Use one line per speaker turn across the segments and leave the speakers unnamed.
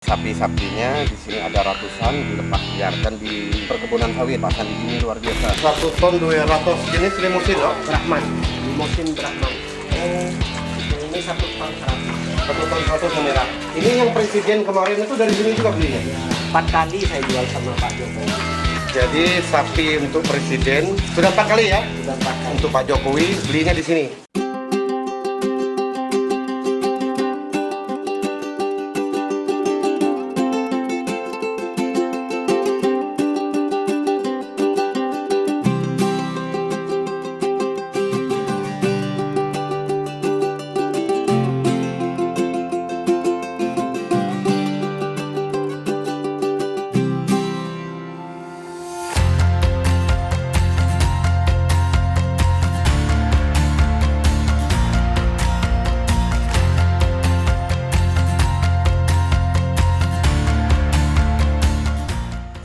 Sapi-sapinya di sini ada ratusan dilepas liarkan di perkebunan sawit. Pasan ini luar biasa. 1 ton 200 jenis limusin loh.
Brahman, limusin Brahman. Ini 1 ton 100.
1 ton 100 yang merah. Ini yang presiden kemarin itu dari sini juga belinya.
Ya, 4 kali saya jual sama Pak Jokowi.
Jadi sapi untuk presiden sudah 4 kali ya.
Sudah 4 kali.
Untuk Pak Jokowi belinya di sini.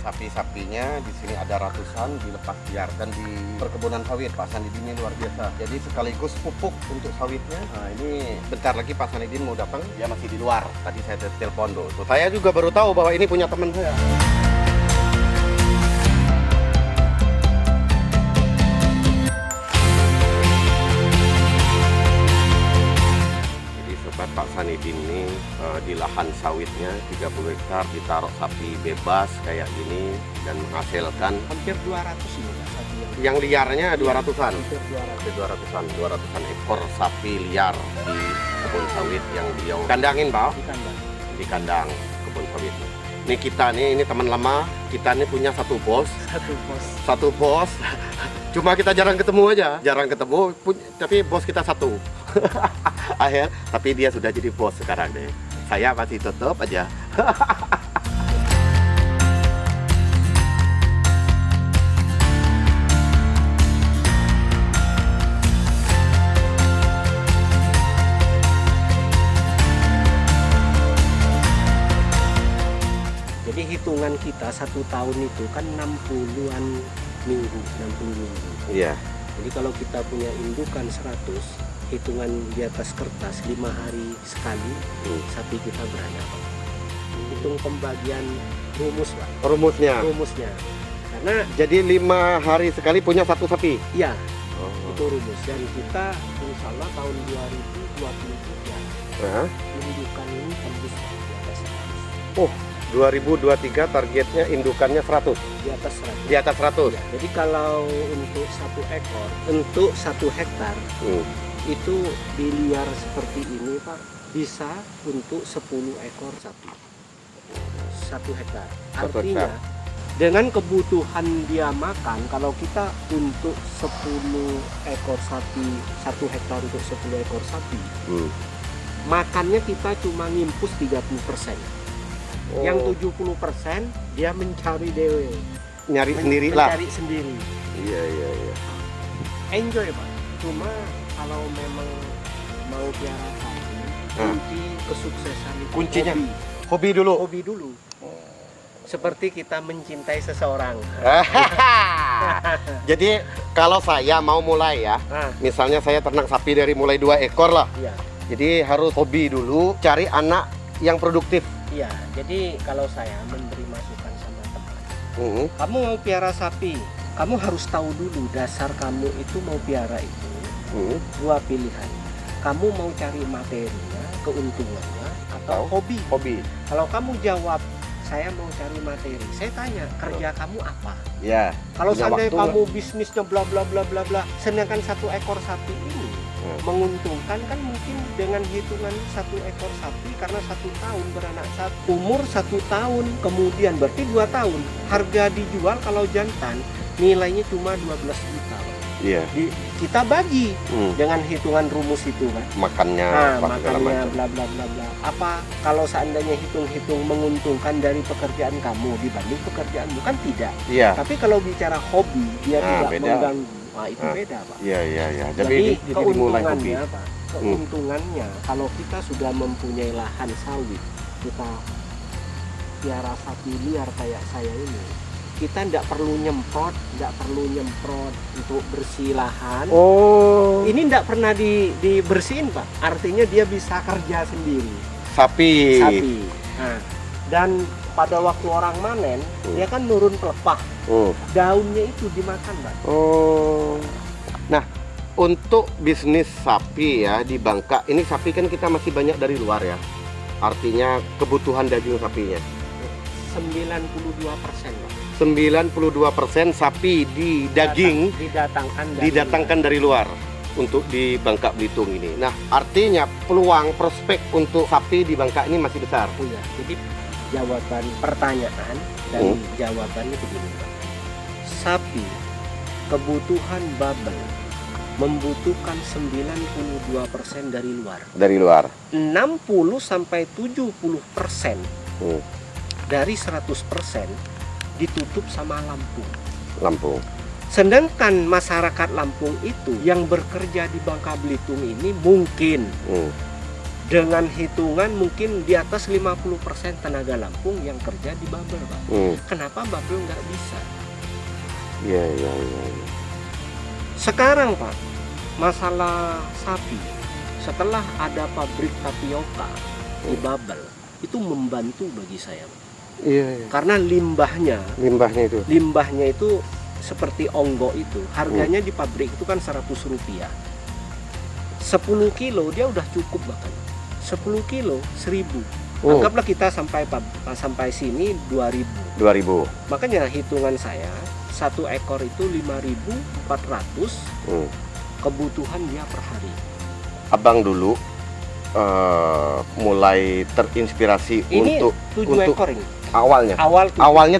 Sapi-sapinya di sini ada ratusan dilepas liarkan di perkebunan sawit. Pak Sanidin ini luar biasa. Jadi sekaligus pupuk untuk sawitnya. Nah, ini bentar lagi Pak Sanidin mau datang, dia masih di luar. Tadi saya telepon tuh. Saya juga baru tahu bahwa ini punya teman saya. Pak Sanidin ini di lahan sawitnya 30 hektar ditaruh sapi bebas kayak gini dan menghasilkan
Hampir 200 ini ya, sapi
yang liarnya 200-an.
hampir 200.
200-an ekor sapi liar di kebun sawit yang beliau kandangin, Pak.
Di kandang.
Di kandang kebun sawit. Ini kita nih, ini teman lama. Kita nih punya satu bos. Satu bos. Cuma kita jarang ketemu aja. Jarang ketemu, tapi bos kita satu. Akhir, tapi dia sudah jadi bos sekarang deh. Saya masih tetap aja.
Jadi hitungan kita 1 tahun itu kan 60-an minggu, 60 minggu.
Iya.
Jadi kalau kita punya indukan 100, hitungan di atas kertas 5 hari sekali sapi kita beranak. Hitung pembagian rumus, Pak.
Rumusnya.
Rumusnya. Karena
Jadi 5 hari sekali punya satu sapi.
ya
Oh.
itu rumus, dan kita insya Allah tahun 2023
Nah.
indukan ini tembus di atas 100.
Oh, 2023 targetnya indukannya 100.
Di atas 100.
Di atas 100.
Ya, jadi kalau untuk 1 ekor, untuk 1 hektar itu diliar seperti ini, Pak, bisa untuk 10 ekor sapi 1 hektar.
1
Artinya
hektar.
dengan kebutuhan dia makan, kalau kita untuk 10 ekor sapi 1 hektar untuk 10 ekor sapi, makannya kita cuma ngimpus 30%.
Oh.
Yang 70% dia mencari dewe,
Nyari sendiri lah.
mencari sendiri.
Iya, iya, iya.
Enjoy, Pak. Cuma kalau memang mau piara sapi, kunci kesuksesan itu
Kuncinya?
hobi.
Hobi dulu.
Hobi dulu. Seperti kita mencintai seseorang.
Jadi kalau saya mau mulai ya,
Nah,
misalnya saya ternak sapi dari mulai 2 ekor lah.
iya.
Jadi harus hobi dulu, cari anak yang produktif.
Iya, jadi kalau saya memberi masukan sama teman, kamu mau piara sapi, kamu harus tahu dulu dasar kamu itu mau piara itu. 2 pilihan. Kamu mau cari materinya, keuntungannya, atau hobi.
Hobi.
Kalau kamu jawab, saya mau cari materi, saya tanya, kerja kamu apa?
Ya.
Kalau
Punya
seandainya
waktu
kamu bisnisnya bla bla bla bla bla, sedangkan 1 ekor sapi ini menguntungkan, kan mungkin dengan hitungan 1 ekor sapi karena 1 tahun beranak sapi, umur 1 tahun, kemudian berarti 2 tahun. Harga dijual kalau jantan nilainya cuma 12 juta.
Iya.
Kita bagi dengan hitungan rumus itu, kan.
Makannya,
Nah,
apa segala
makannya
macam.
bla bla bla bla. Apa kalau seandainya hitung-hitung menguntungkan dari pekerjaan kamu dibanding pekerjaanmu, kan tidak.
Iya.
Tapi kalau bicara hobi, dia
Nah,
tidak
beda.
mengganggu. Wah, itu beda, Pak.
Iya, iya, iya.
Jadi
dimulai hobi.
keuntungannya, Pak, keuntungannya kalau kita sudah mempunyai lahan sawit, kita piara sapi liar kayak saya ini, kita tidak perlu nyemprot untuk bersih lahan.
Oh.
Ini tidak pernah dibersihin, Pak. Artinya dia bisa kerja sendiri.
Sapi.
Sapi. Nah, Dan pada waktu orang manen, dia kan nurun pelepah. Daunnya itu dimakan, Pak.
Oh. Nah, untuk bisnis sapi ya di Bangka, ini sapi kan kita masih banyak dari luar ya. Artinya kebutuhan daging sapinya
92%, Pak.
92% sapi di daging didatangkan dari luar untuk di Bangka Belitung ini. Nah, artinya peluang prospek untuk sapi di Bangka ini masih besar.
Oh ya, jadi jawaban pertanyaan dan jawabannya begini, Pak. Sapi kebutuhan Babel membutuhkan 92% dari luar.
Dari luar.
60 sampai 70% dari 100% ditutup sama Lampung.
Lampung.
Sedangkan masyarakat Lampung itu yang bekerja di Bangka Belitung ini mungkin dengan hitungan mungkin di atas 50% tenaga Lampung yang kerja di Babel, Pak. Kenapa Babel nggak bisa?
Iya.
Sekarang, Pak, masalah sapi, setelah ada pabrik tapioka di Babel, itu membantu bagi saya, Pak.
Iya.
Karena limbahnya itu seperti onggo itu, harganya di pabrik itu kan 100 rupiah. 10 kilo dia udah cukup bahkan. 10 kilo 1000. Anggaplah kita sampai sini 2000. Makanya hitungan saya, satu ekor itu 5.400 kebutuhan dia per hari.
Abang dulu mulai terinspirasi
Ini
untuk
7 ekor ini.
Awalnya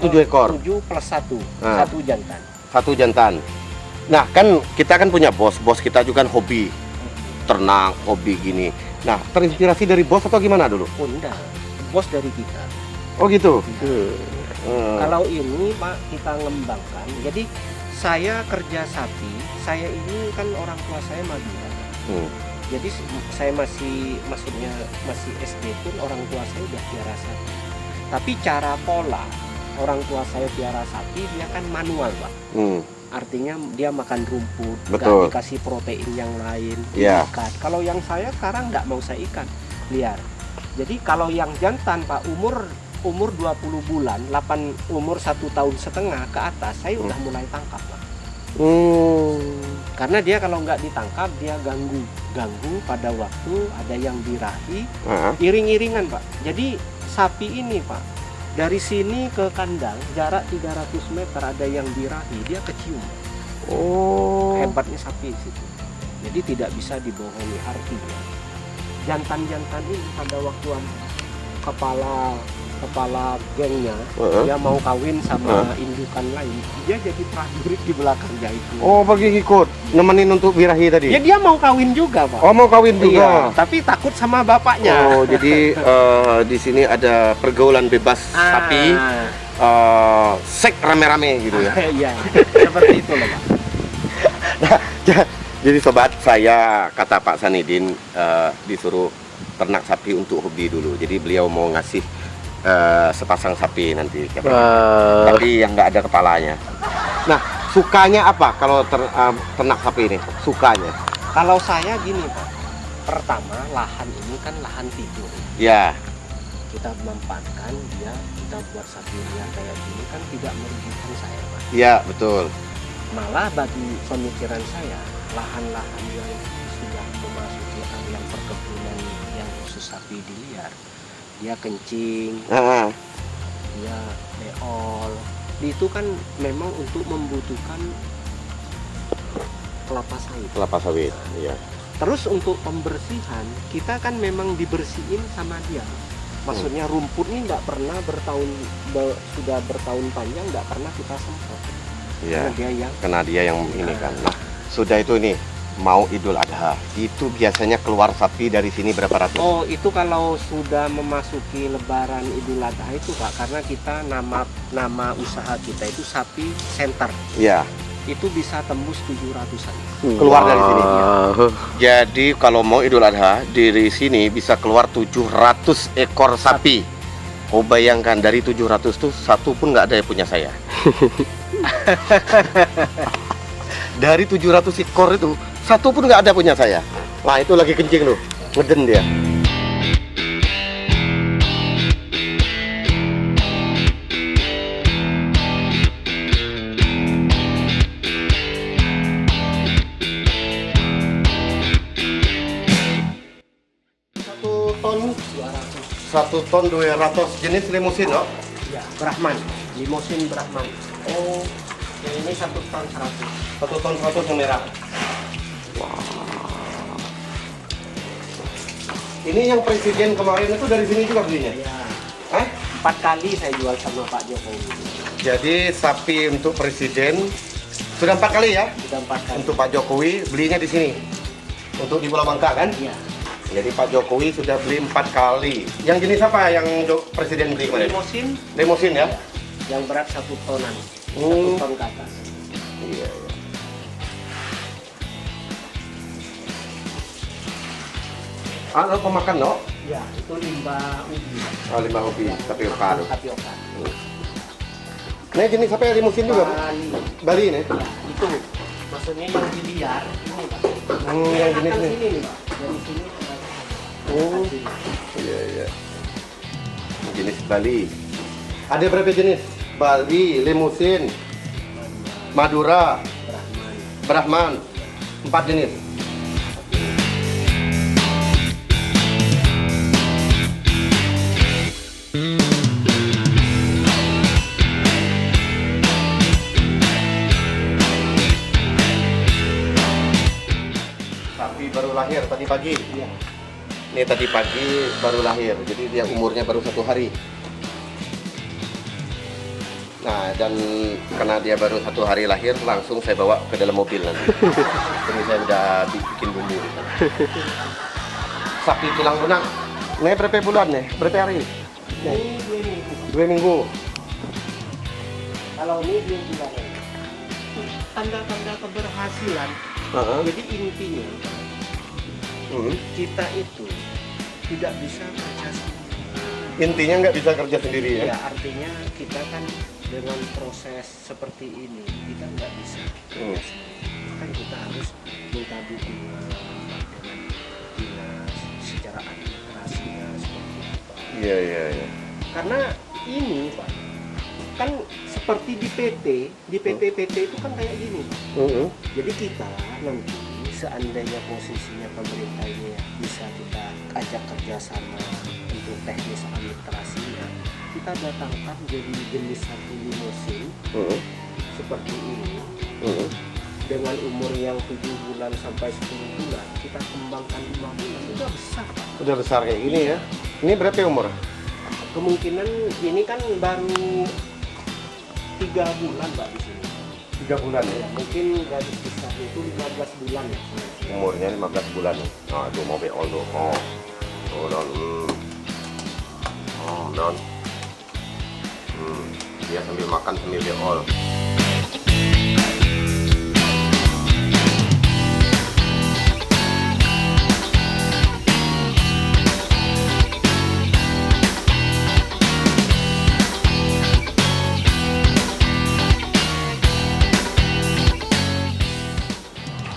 7 ekor.
7 plus 1, 1 jantan.
1 jantan. Nah, kan kita kan punya bos kita juga kan hobi ternak, hobi gini. Nah, terinspirasi dari bos atau gimana dulu?
Oh, enggak. Bos dari kita.
Oh gitu.
Kalau ini, Pak, kita ngembangkan. Jadi saya kerja sapi, saya ini kan orang tua saya Madura. Jadi saya masih SD pun orang tua saya udah piara sapi. Tapi cara pola orang tua saya piara sapi dia kan manual, Pak. Artinya dia makan rumput, nggak dikasih protein yang lain, ikat. Kalau yang saya sekarang nggak mau saya ikat, liar. Jadi kalau yang jantan, Pak, umur 20 bulan, umur 1,5 tahun ke atas, saya udah mulai tangkap, Pak. Karena dia kalau nggak ditangkap dia ganggu pada waktu ada yang birahi, iring-iringan, Pak. Jadi sapi ini, Pak, dari sini ke kandang jarak 300 meter ada yang birahi, dia kecium. Hebatnya sapi di situ. Jadi tidak bisa dibohongi. Artinya jantan-jantan ini pada waktu kepala gengnya dia mau kawin sama indukan lain, dia jadi prajurit di belakangnya itu.
Oh, pergi ikut nemenin untuk birahi tadi.
Ya, dia mau kawin juga, Pak.
Oh, mau kawin juga.
Iya, tapi takut sama bapaknya.
Oh, jadi di sini ada pergaulan bebas sapi, seks rame-rame gitu ya.
Iya, seperti itu loh, Pak.
Nah, jadi sobat, saya kata Pak Sanidin disuruh ternak sapi untuk hobi dulu. Jadi beliau mau ngasih sepasang sapi nanti, tapi yang nggak ada kepalanya. Nah, sukanya apa kalau ternak sapi ini? Sukanya?
Kalau saya gini, Pak. Pertama, lahan ini kan lahan tidur.
Ya.
Kita memanfaatkan dia, kita buat sapi liar kayak gini kan tidak merugikan saya, Pak.
Iya, betul.
Malah bagi pemikiran saya, lahan-lahan yang sudah memasuki area perkebunan yang khusus sapi di liar, dia kencing, dia beol, itu kan memang untuk membutuhkan kelapa sawit. Kelapa sawit,
iya.
Terus untuk pembersihan, kita kan memang dibersihin sama dia. Maksudnya rumput ini nggak pernah sudah bertahun panjang nggak pernah kita semprot.
Iya. Karena dia yang ini kan. Nah, sudah itu ini. Mau Idul Adha itu biasanya keluar sapi dari sini berapa ratus?
Oh, itu kalau sudah memasuki Lebaran Idul Adha itu, Pak, karena kita nama usaha kita itu sapi center.
Iya.
Itu bisa tembus 700-an.
Keluar dari sini. Ya. Jadi kalau mau Idul Adha dari sini bisa keluar 700 ekor sapi. Oh, bayangkan dari 700 tuh satu pun nggak ada yang punya saya. Dari 700 ekor itu satu pun nggak ada punya saya. Nah, itu lagi kencing loh, ngeden dia. 1 ton 200 jenis limusin, no?
Ya, Brahman, limusin Brahman. Oh, yang ini 1 ton 100.
1 ton 100 yang merah. Ini yang presiden kemarin itu dari sini juga belinya?
Ya,
Hah?
4 kali saya jual sama Pak Jokowi.
Jadi sapi untuk presiden sudah 4 kali ya?
Sudah 4 kali.
Untuk Pak Jokowi belinya di sini. Untuk di Pulau Bangka kan?
Iya.
Jadi Pak Jokowi sudah beli 4 kali. Yang jenis apa yang presiden beli kemarin?
Limusin
Limusin ya?
yang berat 1 tonan. 1
Hmm.
ton ke atas.
Iya, iya. Ah, pemakan no?
Ya, itu limbah ubi.
Oh, limbah ubi, tapioka.
Tapioka.
Nah, jenis apa ya limusin juga? Bu?
Bali.
Bali nih.
Ya, itu. Maksudnya yang di liar ini, Pak.
Yang jenis
Akan
nih.
sini nih, Pak. Dari sini ke
Oh.
sini.
Iya, iya. Jenis Bali. Ada berapa jenis? Bali, limusin, Madura,
Brahman.
Brahman. 4 jenis. Sapi baru lahir tadi pagi.
Iya.
Ini tadi pagi baru lahir, jadi dia umurnya baru 1 hari. Nah, dan karena dia baru 1 hari lahir, langsung saya bawa ke dalam mobil nanti. Ini saya udah bikin bumbu. Sapi tulang lunak. Ini berapa bulan nih? Berapa hari?
Ini 2 minggu.
2 minggu.
Kalau ini belum juga ada. Tanda-tanda keberhasilan. Jadi intinya kita itu tidak bisa kerja sendiri.
Intinya nggak bisa kerja sendiri ya?
Ya, artinya kita kan dengan proses seperti ini kita nggak bisa kerja sendiri. Kan kita harus minta dukungan dengan dinas secara administrasinya seperti apa.
Iya, iya, iya.
Karena ini Pak, kan seperti di PT itu kan kayak gini Pak. Jadi kita nanti seandainya posisinya pemerintah ini ya, bisa kita ajak kerjasama untuk teknis administrasinya, kita datangkan jadi jenis satu limusin seperti ini dengan umur yang 7 bulan sampai 10 bulan, kita kembangkan 5 bulan, udah besar Pak.
Udah besar kayak gini ya? Ini berapa umur?
Kemungkinan ini kan baru 3 bulan Pak di sini.
3 bulan
Ya,
ya?
mungkin dari kisah itu 15 bulan ya.
Umurnya 15 bulan. Nah, itu mau beol tuh. Oh, don. Oh, don. Dia sambil makan sambil beol.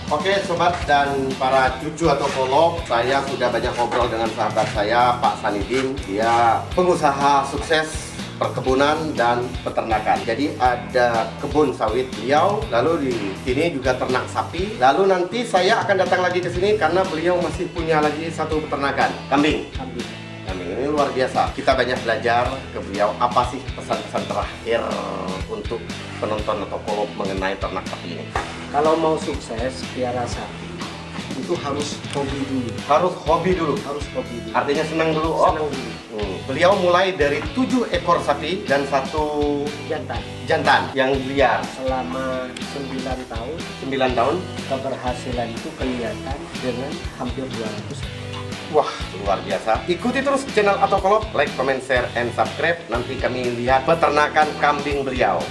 Oke sobat dan para cucu atau kolok, saya sudah banyak ngobrol dengan sahabat saya Pak Sanidin. Dia pengusaha sukses perkebunan dan peternakan. Jadi ada kebun sawit beliau, lalu di sini juga ternak sapi. Lalu nanti saya akan datang lagi ke sini karena beliau masih punya lagi satu peternakan kambing. Kambing ini luar biasa. Kita banyak belajar ke beliau apa sih pesan-pesan terakhir untuk penonton atau kolok mengenai ternak sapi ini.
Kalau mau sukses piara sapi itu harus hobi dulu.
Harus hobi dulu.
Harus hobi dulu.
Artinya senang dulu. Oh.
Senang dulu.
Beliau mulai dari 7 ekor sapi dan 1 jantan yang liar.
Selama 9 tahun,
9 tahun.
keberhasilan itu kelihatan dengan hampir 200.
Wah, luar biasa. Ikuti terus channel Atau Kolok, like, comment, share, and subscribe. Nanti kami lihat peternakan kambing beliau.